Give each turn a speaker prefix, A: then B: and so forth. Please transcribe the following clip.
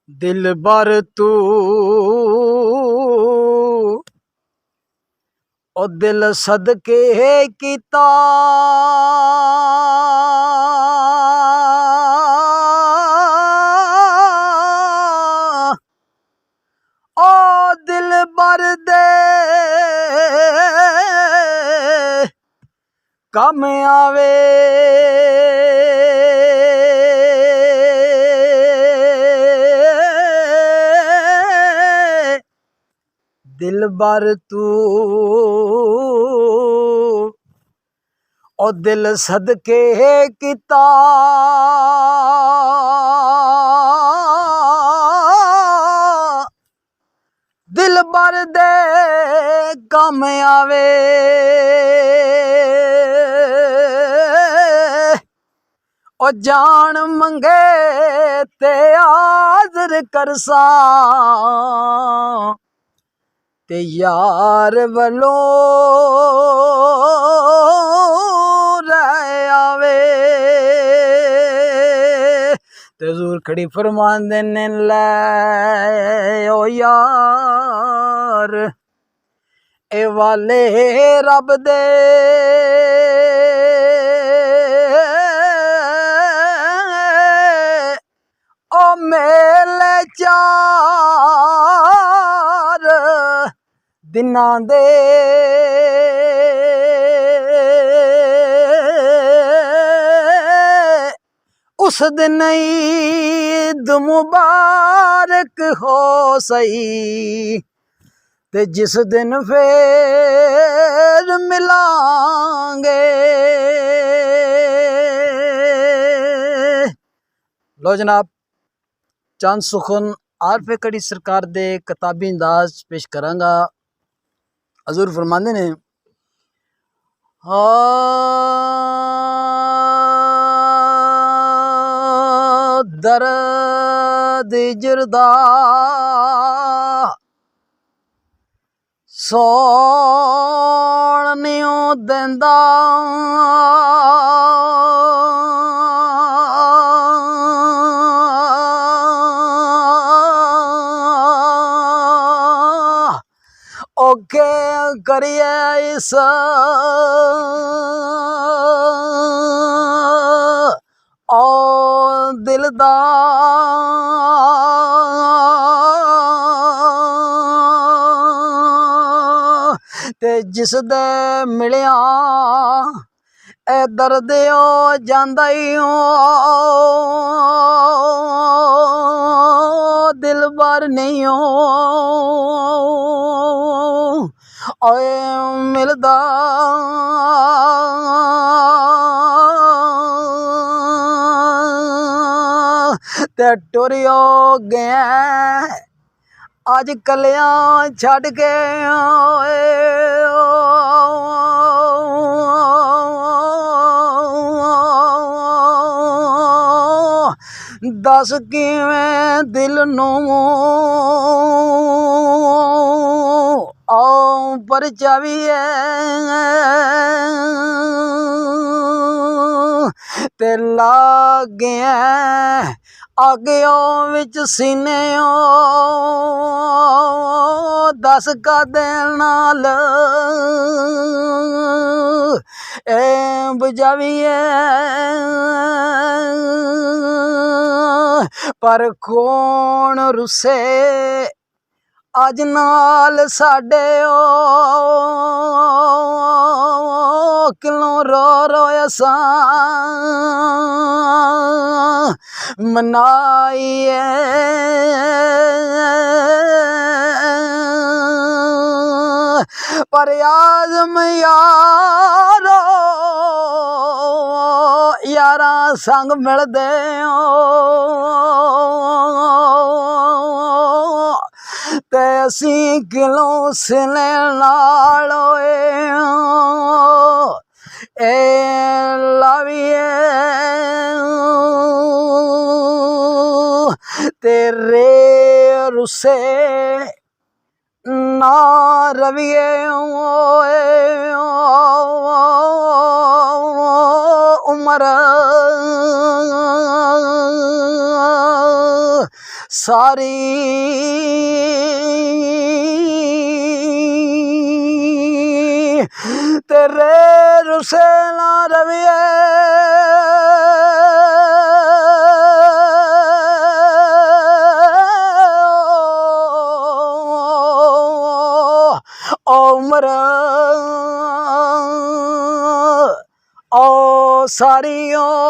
A: दिल बर तू ओ दिल सदके कीता ओ दिल बर दे कम आवे दिल बर तू ओ दिल सदके कीता दिल बर दे कम आवे ओ जान मंगे ते हाज़र करसा ते यार वलो रह आवे ते हजूर खड़ी फरमांदे ने लै ओ यार ए वाले रब दे ओ मेले चार दिनां दे उस दिन ईद मुबारक हो सही ते जिस दिन फिर मिलांगे। लो जनाब चंद सुखन आरफे कड़ी सरकार दे किताबी अंदाज पेश करांगा। हजूर फरमांदे ने दर्द जिरदा सौण नियो देंदा ओ के करिए इस ओ दिल दा ते जिस दे मिलिया ए दर्द ओ जांदा ही दिल बार नहीं ओए मिलदा ते टुरियो गया आज कलियां छड़ के दस किवें दिल नूं परचा भी है ते लागे आगे विच सीने दस का नाल ए बुझाविए पर कौन रुसे अज नाल साडे किलों रो रो असां मनाइए पर आज़म यारो यारा संग मिलदे ते असी किलों सिले नाल ए लाविए तेरे रुसे ना रविए उमर सारी तेरे रुसे ना रविए उम्र ओ सारियों